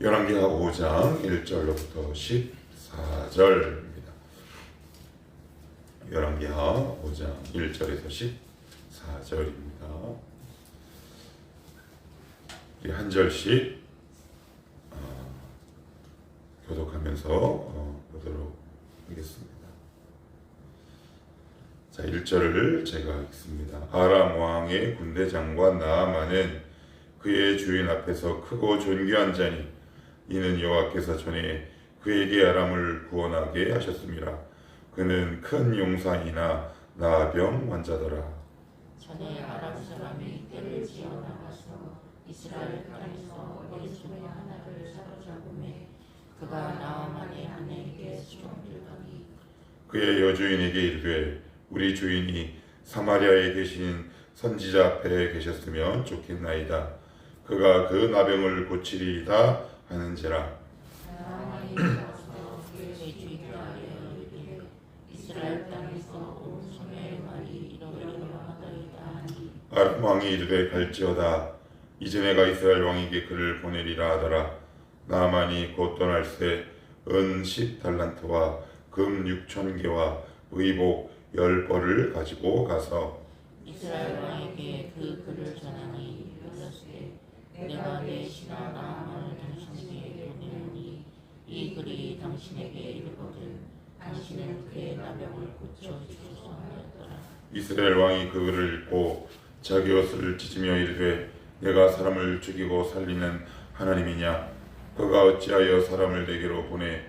열왕기하 5장 1절로부터 14절입니다. 열왕기하 5장 1절에서 14절입니다. 우리 한 절씩 교독하면서 보도록 하겠습니다. 자, 1절을 제가 읽습니다. 아람 왕의 군대 장관 나아만은 그의 주인 앞에서 크고 존귀한 자니 이는 여호와께서 전에 그에게 아람을 구원하게 하셨습니다. 그는 큰 용사이나 나병 환자더라. 전에 아람 사람이 떼를 지어 나가서 이스라엘 땅에서 어리소녀 하나를 사로잡음에 그가 나아만의 아내에게 수종들더니 그의 여주인에게 이르되 우리 주인이 사마리아에 계신 선지자 앞에 계셨으면 좋겠나이다. 그가 그 나병을 고치리이다 하는지라. 나아만이 가서 그의 주인에게 이르되 이스라엘 땅에서 온 소녀의 말이 이러이러하더이다 하니 아람 왕이 이르되 갈지어다. 이제 내가 이스라엘 왕에게 그를 보내리라 하더라. 나아만이 곧 떠날새 은 10달란트와 금 6,000개와 의복 10벌을 가지고 가서 이스라엘 왕에게 그 글을 전하니 이르시되 내가 내 신하 나아만을 당신에게 보내노니 이 글이 당신에게 이르거든 당신은 그의 나병을 고쳐 주소서 하였더라. 이스라엘 왕이 그 글을 읽고 자기 옷을 찢으며 이르되 내가 사람을 죽이고 살리는 하나님이냐? 그가 어찌하여 사람을 내게로 보내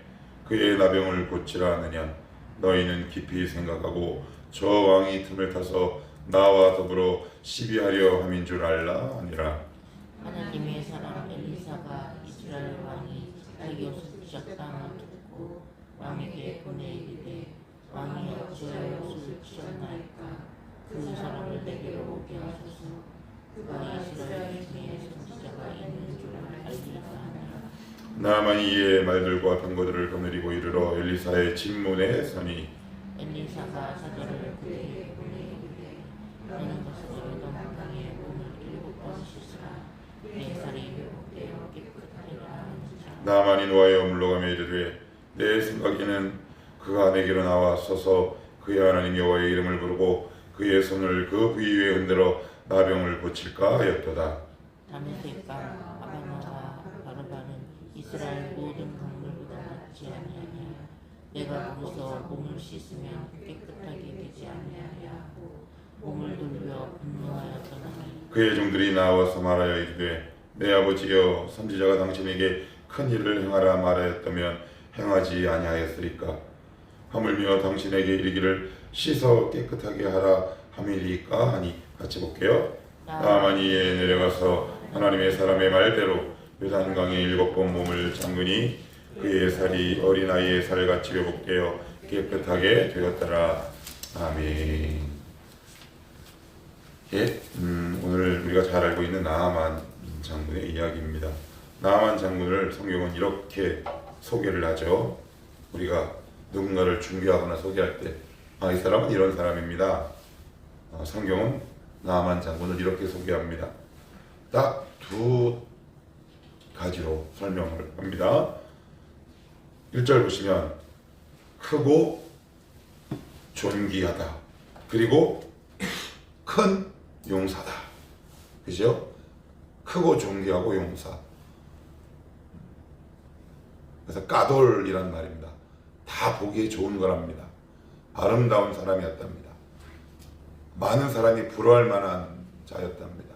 그의 나병을 고치라 하느냐? 너희는 깊이 생각하고 저 왕이 틈을 타서 나와 더불어 시비하려 함인 줄 알라 하니라. 하나님의 사람 엘리사가 이스라엘 왕이 자기 옷을 찢었다는 듣고 왕에게 보내 이르되 왕이 어찌하여 옷을 찢었나이까? 그 사람을 내게로 오게 하소서. 그가 이스라엘 중에 선지자가 있는 줄 알리라 하니라. 나아만이 이에 말들과 병거들을 거느리고 이르러 엘리사의 집문에 서니 엘리사가 사자를 그에게 보내 이르되 너는 가서 너는 땅에 몸을 7번 씻으라. 내 살이 회복되어 깨끗하리라 하는지라. 나아만이 노하여 물러가며 이르되 내 생각에는 그가 내게로 나와 서서 그의 하나님 여호와의 이름을 부르고 그의 손을 그 부위 위에 흔들어 나병을 고칠까 하였도다. 다메섹과 아바나와 바르바는 이스라엘 모든 강물보다 낫지 아니하냐. 내가 거기서 몸을 씻으면 깨끗하게 되지 아니하냐 하고 몸을 돌려 분노하여 떠나니 그의 종들이 나와서 말하여 이르되 내 아버지여 선지자가 당신에게 큰 일을 행하라 말하였다면 행하지 아니하였으리까? 하물며 당신에게 이르기를 씻어 깨끗하게 하라 함이리까 하니 같이 볼게요. 나아만이 이에 내려가서 하나님의 사람의 말대로 요단강에 7번 몸을 잠그니 그의 살이 어린아이의 살같이 회복되어 깨끗하게 되었더라. 아멘. 예, 오늘 우리가 잘 알고 있는 나아만 장군의 이야기입니다. 나아만 장군을 성경은 이렇게 소개를 하죠. 우리가 누군가를 중개하거나 소개할 때 이 사람은 이런 사람입니다. 성경은 나아만 장군을 이렇게 소개합니다. 딱 두 가지로 설명을 합니다. 1절 보시면 크고 존귀하다. 그리고 큰 용사다. 그죠? 크고 존귀하고 용사. 그래서 까돌이란 말입니다. 다 보기에 좋은 거랍니다. 아름다운 사람이었답니다. 많은 사람이 부러워할 만한 자였답니다.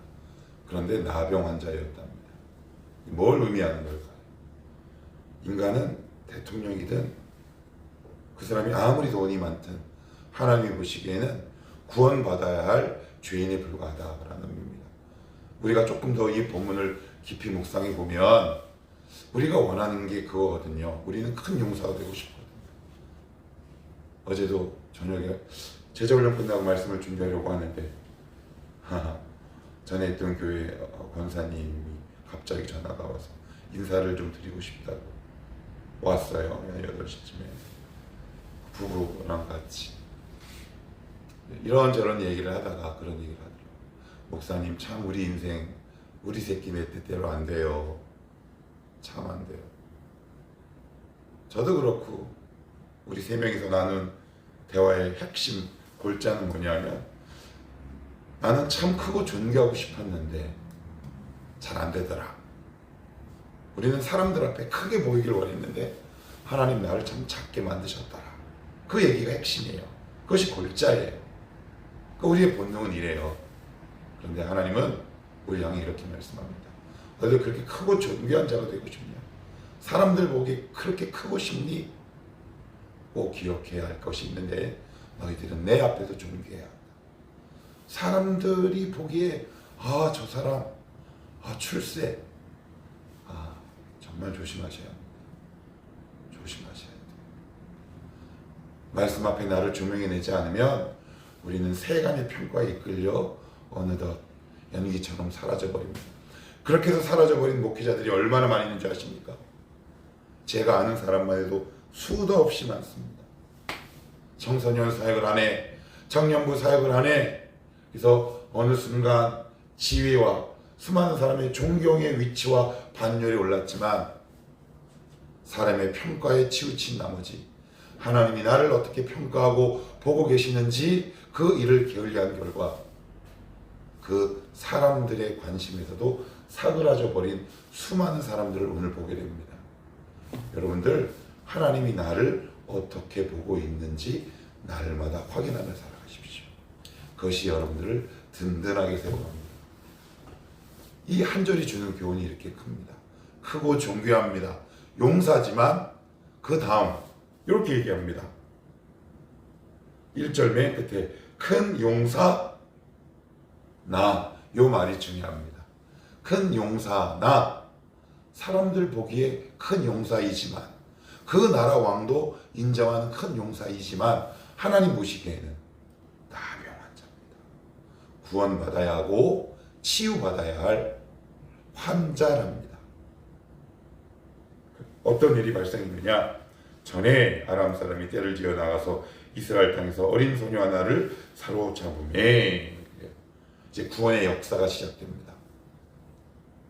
그런데 나병 환자였답니다. 뭘 의미하는 걸까요? 인간은 대통령이든 그 사람이 아무리 돈이 많든 하나님이 보시기에는 구원받아야 할 죄인에 불과하다라는 의미입니다. 우리가 조금 더 이 본문을 깊이 묵상해 보면 우리가 원하는 게 그거거든요. 우리는 큰 용사가 되고 싶거든요. 어제도 저녁에 제자훈련 끝나고 말씀을 준비하려고 하는데 전에 있던 교회 권사님이 갑자기 전화가 와서 인사를 좀 드리고 싶다고 왔어요. 8시쯤에 부부랑 같이 이런저런 얘기를 하다가 그런 얘기를 하더라고요. 목사님 참 우리 인생 우리 새끼 내 뜻대로 안 돼요. 참 안 돼요. 저도 그렇고 우리 세 명이서 나눈 대화의 핵심 골자는 뭐냐면, 나는 참 크고 존귀하고 싶었는데 잘 안 되더라. 우리는 사람들 앞에 크게 보이길 원했는데 하나님 나를 참 작게 만드셨더라. 그 얘기가 핵심이에요. 그것이 골자예요. 우리의 본능은 이래요. 그런데 하나님은 우리 향해 이렇게 말씀합니다. 너희들 그렇게 크고 존귀한 자가 되고 싶냐? 사람들 보기에 그렇게 크고 싶니? 꼭 기억해야 할 것이 있는데, 너희들은 내 앞에서 존귀해야 한다. 사람들이 보기에 저 사람 출세, 정말 조심하셔야 합니다. 조심하셔야 돼요. 말씀 앞에 나를 조명해내지 않으면 우리는 세간의 평가에 이끌려 어느덧 연기처럼 사라져버립니다. 그렇게 해서 사라져버린 목회자들이 얼마나 많이 있는 줄 아십니까? 제가 아는 사람만 해도 수도 없이 많습니다. 청소년 사역을 하네, 청년부 사역을 하네. 그래서 어느 순간 지위와 수많은 사람의 존경의 위치와 반열에 올랐지만, 사람의 평가에 치우친 나머지 하나님이 나를 어떻게 평가하고 보고 계시는지 그 일을 게을리한 결과 그 사람들의 관심에서도 사그라져 버린 수많은 사람들을 오늘 보게 됩니다. 여러분들, 하나님이 나를 어떻게 보고 있는지 날마다 확인하며 살아가십시오. 그것이 여러분들을 든든하게 세워갑니다. 이 한 절이 주는 교훈이 이렇게 큽니다. 크고 존귀합니다. 용사지만 그 다음 이렇게 얘기합니다. 1절 맨 끝에 큰 용사 나, 요 말이 중요합니다. 큰 용사 나, 사람들 보기에 큰 용사이지만, 그 나라 왕도 인정하는 큰 용사이지만 하나님 보시기에는 나병 환자입니다. 구원받아야 하고 치유받아야 할 환자랍니다. 어떤 일이 발생했느냐? 전에 아람 사람이 떼를 지어 나가서 이스라엘 땅에서 어린 소녀 하나를 사로잡음에 이제 구원의 역사가 시작됩니다.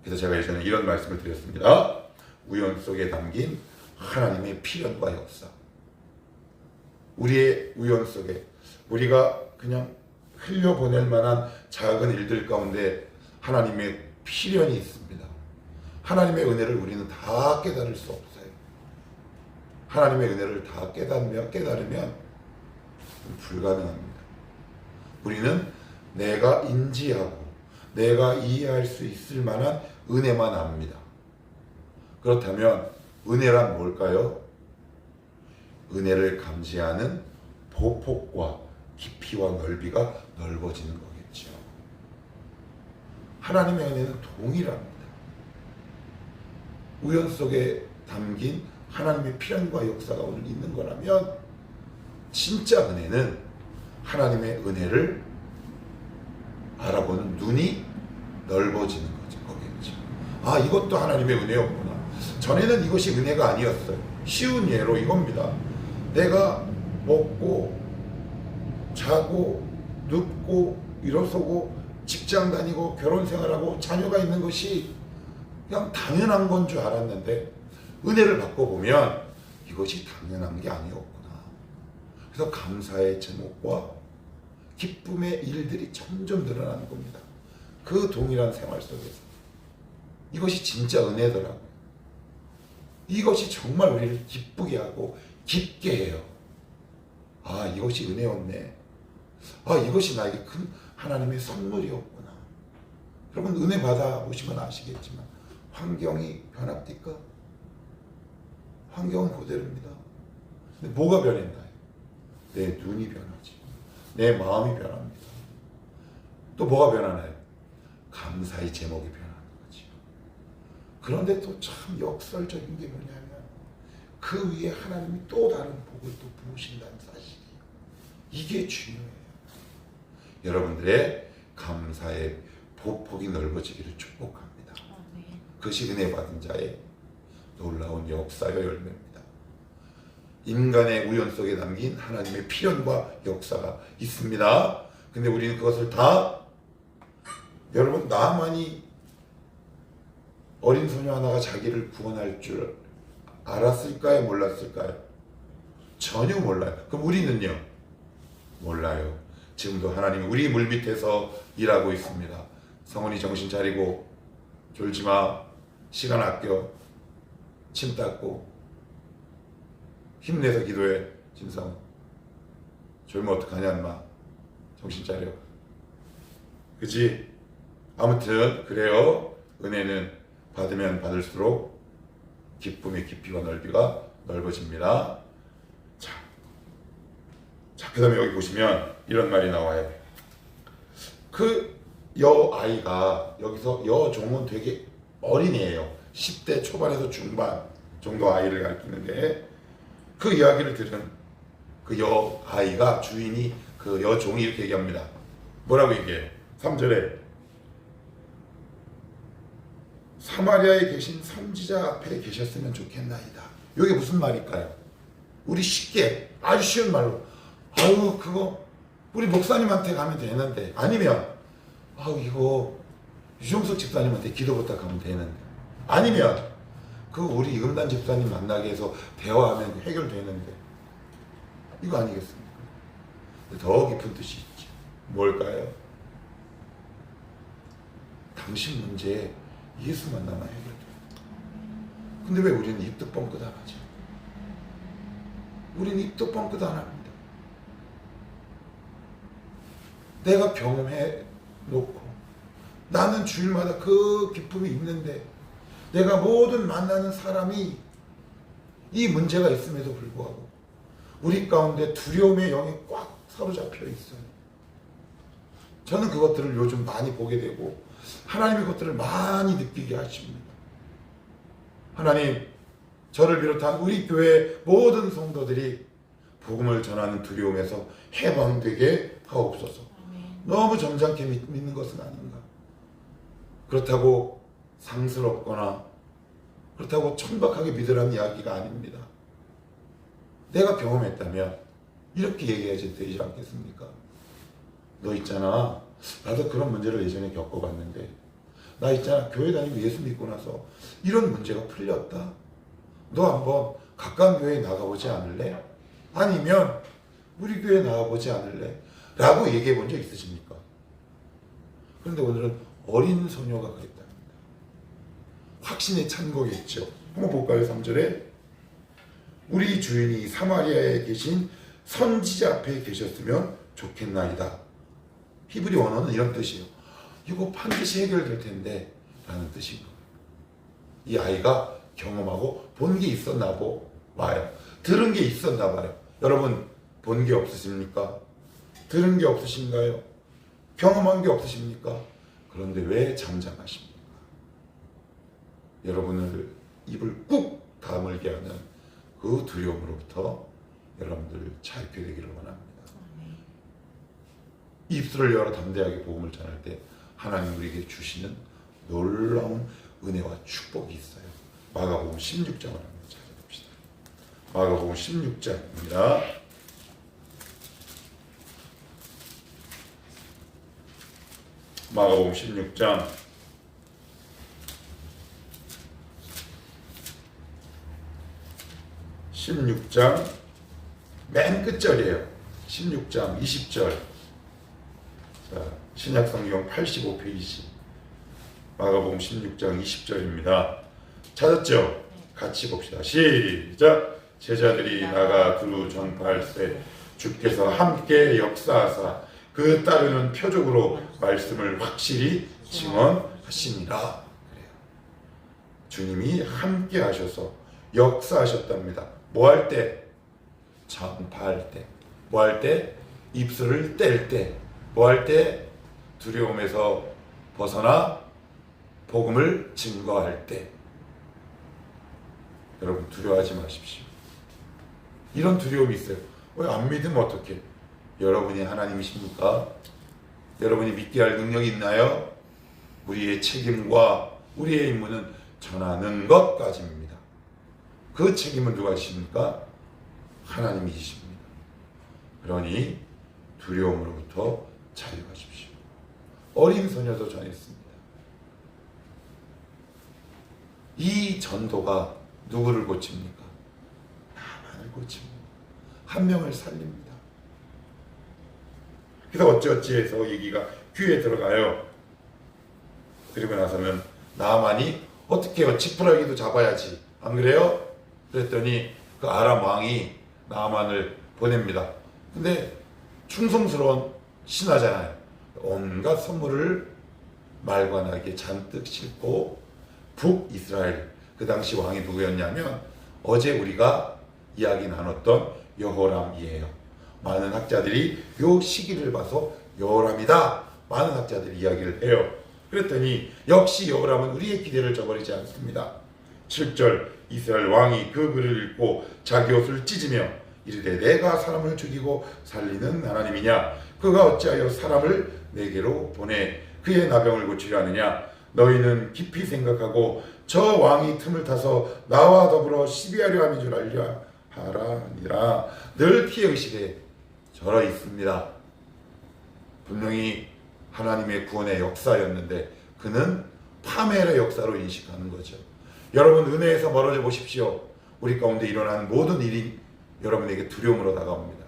그래서 제가 예전에 이런 말씀을 드렸습니다. 우연 속에 담긴 하나님의 필연과 역사. 우리의 우연 속에 우리가 그냥 흘려보낼 만한 작은 일들 가운데 하나님의 필연이 있습니다. 하나님의 은혜를 우리는 다 깨달을 수 없어요. 하나님의 은혜를 다 깨달으면 불가능합니다. 우리는 내가 인지하고 내가 이해할 수 있을 만한 은혜만 압니다. 그렇다면 은혜란 뭘까요? 은혜를 감지하는 보폭과 깊이와 넓이가 넓어지는 거겠죠. 하나님의 은혜는 동일합니다. 우연 속에 담긴 하나님의 필연과 역사가 오늘 있는 거라면, 진짜 은혜는 하나님의 은혜를 알아보는 눈이 넓어지는 거겠죠. 이것도 하나님의 은혜였구나. 전에는 이것이 은혜가 아니었어요. 쉬운 예로 이겁니다. 내가 먹고 자고 눕고 일어서고 직장 다니고 결혼 생활하고 자녀가 있는 것이 그냥 당연한 건 줄 알았는데, 은혜를 받고 보면 이것이 당연한 게 아니었구나. 그래서 감사의 제목과 기쁨의 일들이 점점 늘어나는 겁니다. 그 동일한 생활 속에서 이것이 진짜 은혜더라고요. 이것이 정말 우리를 기쁘게 하고 깊게 해요. 이것이 은혜였네. 이것이 나에게 큰 하나님의 선물이었구나. 여러분, 은혜 받아보시면 아시겠지만 환경이 변합니까? 환경은 그대로입니다. 근데 뭐가 변했나요? 내 눈이 변하지. 내 마음이 변합니다. 또 뭐가 변하나요? 감사의 제목이 변하는 거죠. 그런데 또 참 역설적인 게 뭐냐면, 그 위에 하나님이 또 다른 복을 또 부으신다는 사실이에요. 이게 중요해요. 여러분들의 감사의 보폭이 넓어지기를 축복합니다. 그것이 은혜 받은 자의 놀라운 역사의 열매입니다. 인간의 우연 속에 담긴 하나님의 필연과 역사가 있습니다. 근데 우리는 그것을 다, 여러분, 나만이 어린 소녀 하나가 자기를 구원할 줄 알았을까요? 몰랐을까요? 전혀 몰라요. 그럼 우리는요? 몰라요. 지금도 하나님이 우리 물밑에서 일하고 있습니다. 성훈이 정신 차리고, 졸지마, 시간 아껴, 침 닦고, 힘내서 기도해. 진성 졸면 어떡하냐 인마, 정신 차려. 그치? 아무튼 그래요. 은혜는 받으면 받을수록 기쁨의 깊이와 넓이가 넓어집니다. 자, 그 다음에 여기 보시면 이런 말이 나와요. 그 여아이가, 여기서 여종은 되게 어린애예요. 10대 초반에서 중반 정도 아이를 가리키는데, 그 이야기를 들은 그 여아이가, 주인이 그 여종이 이렇게 얘기합니다. 뭐라고 얘기해요? 3절에 사마리아에 계신 선지자 앞에 계셨으면 좋겠나이다. 이게 무슨 말일까요? 우리 쉽게, 아주 쉬운 말로, 아유 그거 우리 목사님한테 가면 되는데, 아니면 아유 이거 유종석 집사님한테 기도 부탁하면 되는데, 아니면 그 우리 음단 집사님 만나게 해서 대화하면 해결되는데, 이거 아니겠습니까? 더 깊은 뜻이 있죠. 뭘까요? 당신 문제 예수 만나면 해결돼요. 근데 왜 우리는 입도 뻥끗 안 하죠? 우리는 입도 뻥끗 안 합니다. 내가 경험해 놓고, 나는 주일마다 그 기쁨이 있는데, 내가 모든 만나는 사람이 이 문제가 있음에도 불구하고 우리 가운데 두려움의 영에 꽉 사로잡혀 있어요. 저는 그것들을 요즘 많이 보게 되고, 하나님의 것들을 많이 느끼게 하십니다. 하나님, 저를 비롯한 우리 교회 모든 성도들이 복음을 전하는 두려움에서 해방되게 하옵소서. 너무 점잖게 믿는 것은 아닌가. 그렇다고 상스럽거나 그렇다고 천박하게 믿으라는 이야기가 아닙니다. 내가 경험했다면 이렇게 얘기해야 되지 않겠습니까? 너 있잖아, 나도 그런 문제를 예전에 겪어봤는데, 나 있잖아, 교회 다니고 예수 믿고 나서 이런 문제가 풀렸다. 너 한번 가까운 교회에 나가보지 않을래? 아니면 우리 교회에 나가보지 않을래? 라고 얘기해 본 적 있으십니까? 그런데 오늘은 어린 소녀가 그랬답니다. 확신에 찬 거겠죠. 한번 볼까요? 3절에 우리 주인이 사마리아에 계신 선지자 앞에 계셨으면 좋겠나이다. 히브리 원어는 이런 뜻이에요. 이거 반드시 해결될 텐데 라는 뜻인 거예요. 이 아이가 경험하고 본 게 있었나 봐요. 들은 게 있었나 봐요. 여러분, 본 게 없으십니까? 들은 게 없으신가요? 경험한 게 없으십니까? 그런데 왜 잠잠하십니까? 여러분을 입을 꾹 다물게 하는 그 두려움으로부터 여러분들 자유케 되기를 원합니다. 입술을 열어 담대하게 복음을 전할 때 하나님 우리에게 주시는 놀라운 은혜와 축복이 있어요. 마가복음 16장을 한번 찾아봅시다. 마가복음 16장입니다. 마가복음 16장 16장 맨 끝절이에요. 16장 20절. 자, 신약성경 85페이지 마가복음 16장 20절입니다. 찾았죠? 같이 봅시다. 시작. 제자들이 나가 두루 전파할세 주께서 함께 역사하사 그 따르는 표적으로 말씀을 확실히 증언하시니라. 그래요. 주님이 함께 하셔서 역사하셨답니다. 뭐 할 때? 전파할 때. 뭐 할 때? 입술을 뗄 때. 뭐 할 때? 두려움에서 벗어나 복음을 증거할 때. 여러분, 두려워하지 마십시오. 이런 두려움이 있어요. 왜 안 믿으면 어떡해? 여러분이 하나님이십니까? 여러분이 믿게 할 능력이 있나요? 우리의 책임과 우리의 임무는 전하는 것까지입니다. 그 책임은 누가 지십니까? 하나님이 지십니다. 그러니 두려움으로부터 자유하십시오. 어린 소녀도 전했습니다. 이 전도가 누구를 고칩니까? 나만을 고칩니다. 한 명을 살립니다. 그래서 어찌어찌해서 얘기가 귀에 들어가요. 그리고 나서는 나만이 어떻게 해요? 지푸라기도 잡아야지. 안 그래요? 그랬더니 그 아람 왕이 나만을 보냅니다. 근데 충성스러운 신하잖아요. 온갖 선물을 말관에게 잔뜩 싣고 북이스라엘, 그 당시 왕이 누구였냐면 어제 우리가 이야기 나눴던 여호람이에요. 많은 학자들이 요 시기를 봐서 여호람이다, 많은 학자들이 이야기를 해요. 그랬더니 역시 여호람은 우리의 기대를 저버리지 않습니다. 7절, 이스라엘 왕이 그 글을 읽고 자기 옷을 찢으며 이르되 내가 사람을 죽이고 살리는 하나님이냐? 그가 어찌하여 사람을 내게로 보내 그의 나병을 고치려 하느냐? 너희는 깊이 생각하고 저 왕이 틈을 타서 나와 더불어 시비하려 함인 줄 알려 하라니라. 늘 피해의식에 절어 있습니다. 분명히 하나님의 구원의 역사였는데 그는 파멸의 역사로 인식하는 거죠. 여러분, 은혜에서 멀어져 보십시오. 우리 가운데 일어나는 모든 일이 여러분에게 두려움으로 다가옵니다.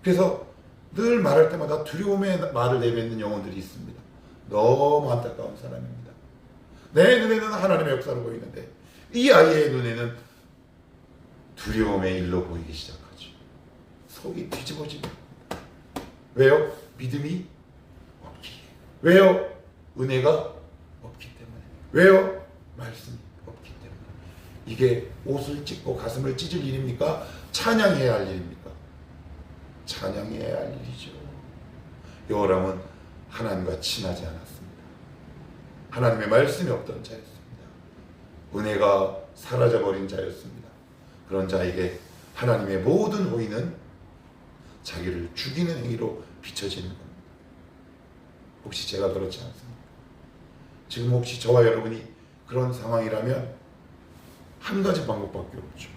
그래서 늘 말할 때마다 두려움의 말을 내뱉는 영혼들이 있습니다. 너무 안타까운 사람입니다. 내 눈에는 하나님의 역사로 보이는데 이 아이의 눈에는 두려움의 일로 보이기 시작하죠. 속이 뒤집어집니다. 왜요? 믿음이 없기. 왜요? 은혜가 없기 때문에. 왜요? 말씀이 없기 때문에. 이게 옷을 찢고 가슴을 찢을 일입니까? 찬양해야 할 일입니까? 찬양해야 할 일이죠. 여호람은 하나님과 친하지 않았습니다. 하나님의 말씀이 없던 자였습니다. 은혜가 사라져버린 자였습니다. 그런 자에게 하나님의 모든 호의는 자기를 죽이는 행위로 비춰지는 겁니다. 혹시 제가 그렇지 않습니까? 지금 혹시 저와 여러분이 그런 상황이라면 한 가지 방법밖에 없죠.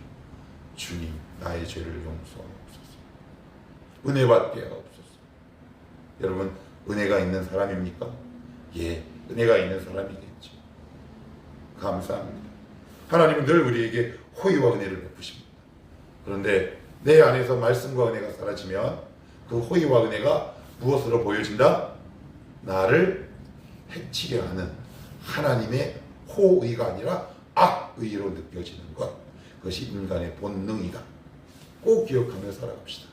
주님, 나의 죄를 용서하옵소서. 은혜 받게 하옵소서. 여러분, 은혜가 있는 사람입니까? 예, 은혜가 있는 사람이겠죠. 감사합니다. 하나님은 늘 우리에게 호의와 은혜를 베푸십니다. 그런데 내 안에서 말씀과 은혜가 사라지면 그 호의와 은혜가 무엇으로 보여진다? 나를 해치려 하는 하나님의 호의가 아니라 악의로 느껴지는 것. 그것이 인간의 본능이다. 꼭 기억하며 살아갑시다.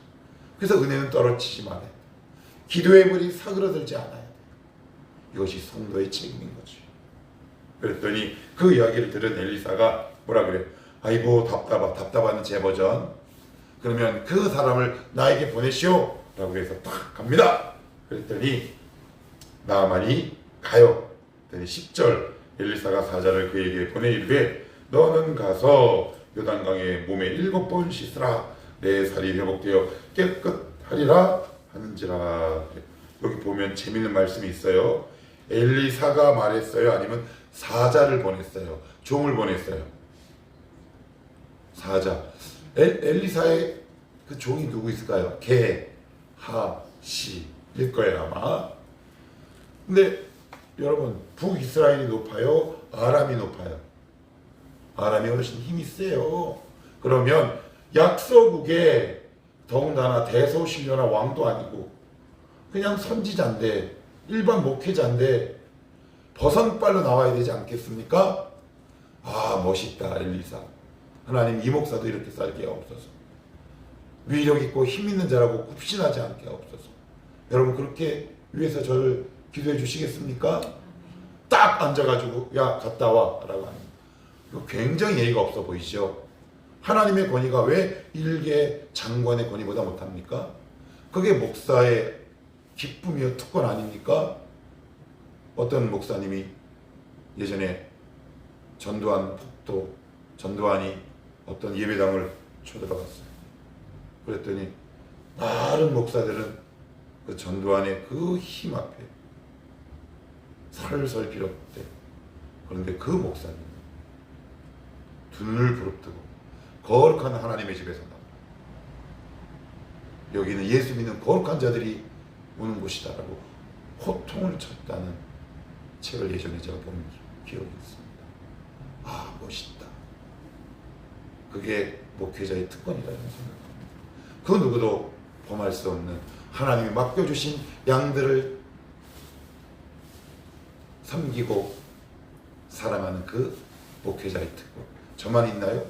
그래서 은혜는 떨어지지 말아야 돼. 기도의 불이 사그러들지 않아야 돼. 이것이 성도의 책임인 거죠. 그랬더니 그 이야기를 들은 엘리사가 뭐라 그래요? 아이고 답답한 제 버전. 그러면 그 사람을 나에게 보내시오 라고 해서 딱 갑니다. 그랬더니 나만이 가요. 그랬더니 10절, 엘리사가 사자를 그에게 보내 이르되 너는 가서 요단강에 몸에 7번 씻으라. 내 살이 회복되어 깨끗하리라 하는지라. 여기 보면 재밌는 말씀이 있어요. 엘리사가 말했어요? 아니면 사자를 보냈어요? 종을 보냈어요? 사자. 엘리사의 그 종이 누구 있을까요? 게, 하, 시일 거예요 아마. 근데 여러분, 북이스라엘이 높아요? 아람이 높아요? 아람이 훨씬 힘이 세요. 그러면 약소국에 더군다나 대소신료나 왕도 아니고 그냥 선지자인데, 일반 목회자인데 버선발로 나와야 되지 않겠습니까? 아, 멋있다 엘리사. 하나님, 이 목사도 이렇게 살게 하옵소서. 위력 있고 힘 있는 자라고 굽신하지 않게 하옵소서. 여러분, 그렇게 위해서 저를 기도해 주시겠습니까? 딱 앉아가지고 야 갔다 와 라고 하는, 이거 굉장히 예의가 없어 보이시죠? 하나님의 권위가 왜 일개 장관의 권위보다 못합니까? 그게 목사의 기쁨이요 특권 아닙니까? 어떤 목사님이 예전에 전두환이 어떤 예배당을 쳐들어갔어요. 그랬더니 다른 목사들은 그 전두환의 그 힘 앞에 살살 빌었대. 그런데 그 목사님 두 눈을 부릅뜨고 거룩한 하나님의 집에서 나온다. 여기는 예수 믿는 거룩한 자들이 오는 곳이다라고 호통을 쳤다는 책을 예전에 제가 본 기억이 있습니다. 아, 멋있다. 그게 목회자의 특권이라는 생각합니다. 그 누구도 범할 수 없는 하나님이 맡겨주신 양들을 섬기고 사랑하는 그 목회자의 특권. 저만 있나요?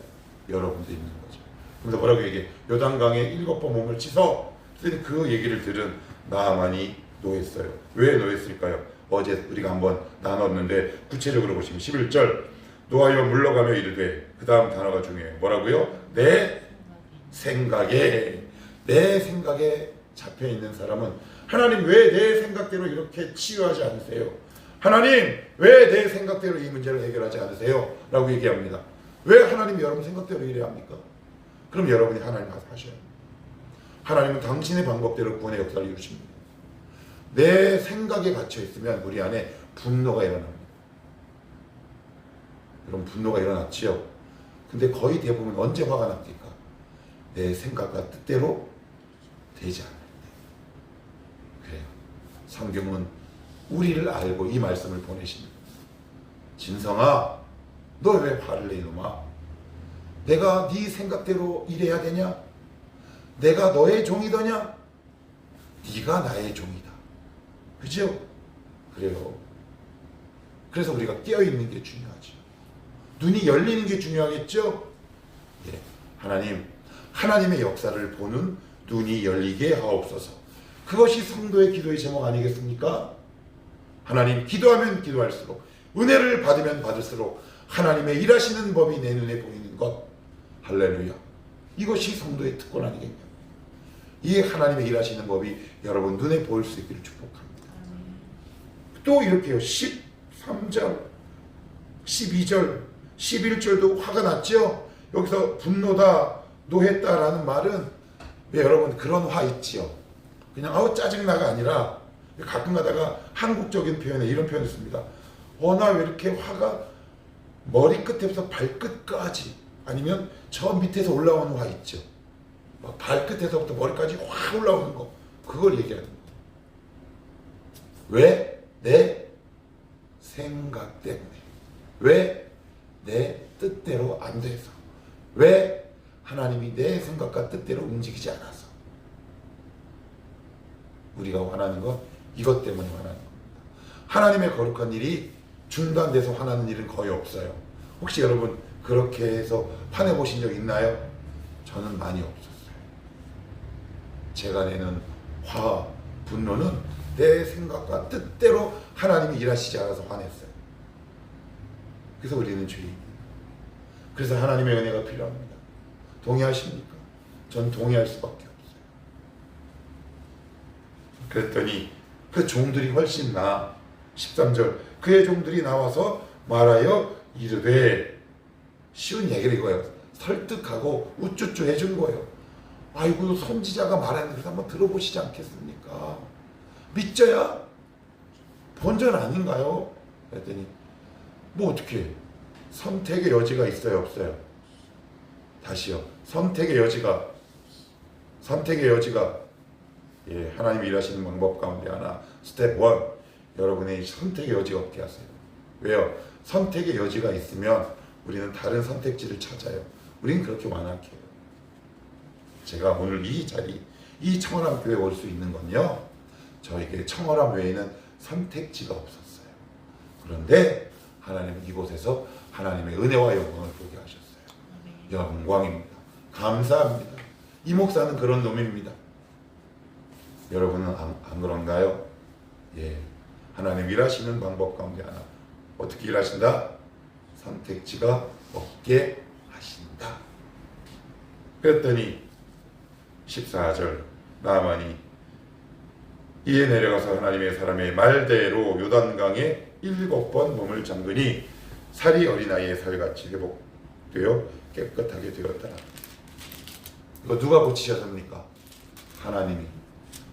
여러분도 있는 거죠. 그래서 뭐라고 얘기해? 요단강에 7번 몸을 씻어. 그 얘기를 들은 나아만이 노했어요. 왜 노했을까요? 어제 우리가 한번 나눴는데 구체적으로 보시면 11절 노하여 물러가며 이르되, 그 다음 단어가 중요해요. 뭐라고요? 내 생각에 잡혀있는 사람은 하나님 왜 내 생각대로 이렇게 치유하지 않으세요? 하나님 왜 내 생각대로 이 문제를 해결하지 않으세요? 라고 얘기합니다. 왜 하나님이 여러분 생각대로 일해야 합니까? 그럼 여러분이 하나님 가서 하셔야 합니다. 하나님은 당신의 방법대로 구원의 역사를 이루십니다. 내 생각에 갇혀있으면 우리 안에 분노가 일어납니다. 여러분 분노가 일어났지요? 근데 거의 대부분 언제 화가 납니까? 내 생각과 뜻대로 되지 않을 때. 그래요. 성경은 우리를 알고 이 말씀을 보내십니다. 진성아, 너 왜 화를 내 이놈아? 내가 네 생각대로 일해야 되냐? 내가 너의 종이더냐? 네가 나의 종이다. 그죠? 그래요. 그래서 우리가 깨어있는 게 중요하죠. 눈이 열리는 게 중요하겠죠? 예, 하나님의 역사를 보는 눈이 열리게 하옵소서. 그것이 성도의 기도의 제목 아니겠습니까? 하나님, 기도하면 기도할수록, 은혜를 받으면 받을수록 하나님의 일하시는 법이 내 눈에 보이는 것. 할렐루야. 이것이 성도의 특권 아니겠냐. 이 하나님의 일하시는 법이 여러분 눈에 보일 수 있기를 축복합니다. 또 이렇게요. 13절, 12절, 11절도 화가 났죠. 여기서 분노다, 노했다라는 말은 왜 여러분 그런 화 있지요. 그냥 짜증나가 아니라 가끔 가다가 한국적인 표현에 이런 표현을 씁니다. 나 왜 이렇게 화가 머리끝에서 발끝까지, 아니면 저 밑에서 올라오는 화 있죠. 발끝에서부터 머리까지 확 올라오는 거, 그걸 얘기하는 거예요. 왜? 내 생각 때문에. 왜? 내 뜻대로 안 돼서. 왜? 하나님이 내 생각과 뜻대로 움직이지 않아서. 우리가 화나는 건 이것 때문에 화나는 겁니다. 하나님의 거룩한 일이 중단돼서 화나는 일은 거의 없어요. 혹시 여러분 그렇게 해서 화내보신 적 있나요? 저는 많이 없었어요. 제가 내는 화, 분노는 내 생각과 뜻대로 하나님이 일하시지 않아서 화냈어요. 그래서 우리는 죄인입니다. 그래서 하나님의 은혜가 필요합니다. 동의하십니까? 전 동의할 수밖에 없어요. 그랬더니 그 종들이 훨씬 나아. 13절 그의 종들이 나와서 말하여 이르되, 쉬운 얘기를 이거예요. 설득하고 우쭈쭈 해준 거예요. 아이고 선지자가 말하는 것을 한번 들어보시지 않겠습니까? 믿져야 본전 아닌가요? 그랬더니 뭐 어떻게 선택의 여지가 있어요, 없어요? 다시요. 선택의 여지가 예, 하나님이 일하시는 방법 가운데 하나, 스텝 1, 여러분의 선택의 여지가 없게 하세요. 왜요? 선택의 여지가 있으면 우리는 다른 선택지를 찾아요. 우리는 그렇게 완악해요. 제가 오늘 이 자리, 이 청월함 교회에 올 수 있는 건요, 저에게 청월함 외에는 선택지가 없었어요. 그런데 하나님은 이곳에서 하나님의 은혜와 영광을 보게 하셨어요. 영광입니다. 감사합니다. 이 목사는 그런 놈입니다. 여러분은 안 그런가요? 예, 하나님 일하시는 방법 가운데 하나, 어떻게 일하신다? 선택지가 없게 하신다. 그랬더니 14절 나아만이 이에 내려가서 하나님의 사람의 말대로 요단강에 7번 몸을 잠그니 살이 어린아이의 살같이 회복되어 깨끗하게 되었더라. 이거 누가 고치셨습니까?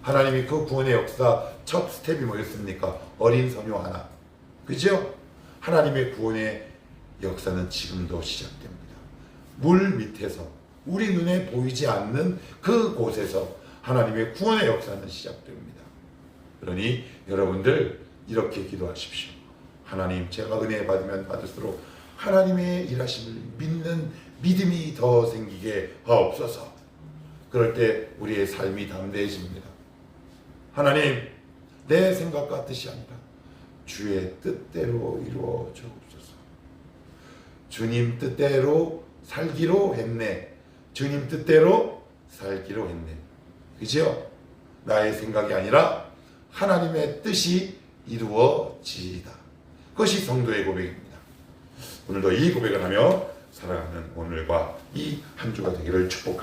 하나님이 그 구원의 역사 첫 스텝이 뭐였습니까? 어린 소녀 하나. 그죠? 하나님의 구원의 역사는 지금도 시작됩니다. 물 밑에서, 우리 눈에 보이지 않는 그 곳에서 하나님의 구원의 역사는 시작됩니다. 그러니 여러분들 이렇게 기도하십시오. 하나님, 제가 은혜 받으면 받을수록 하나님의 일하심을 믿는 믿음이 더 생기게 하옵소서. 그럴 때 우리의 삶이 담대해집니다. 하나님, 내 생각과 뜻이 아니라 주의 뜻대로 이루어 주옵소서. 주님 뜻대로 살기로 했네. 주님 뜻대로 살기로 했네. 그죠? 나의 생각이 아니라 하나님의 뜻이 이루어지이다. 그것이 성도의 고백입니다. 오늘도 이 고백을 하며 살아가는 오늘과 이 한 주가 되기를 축복합니다.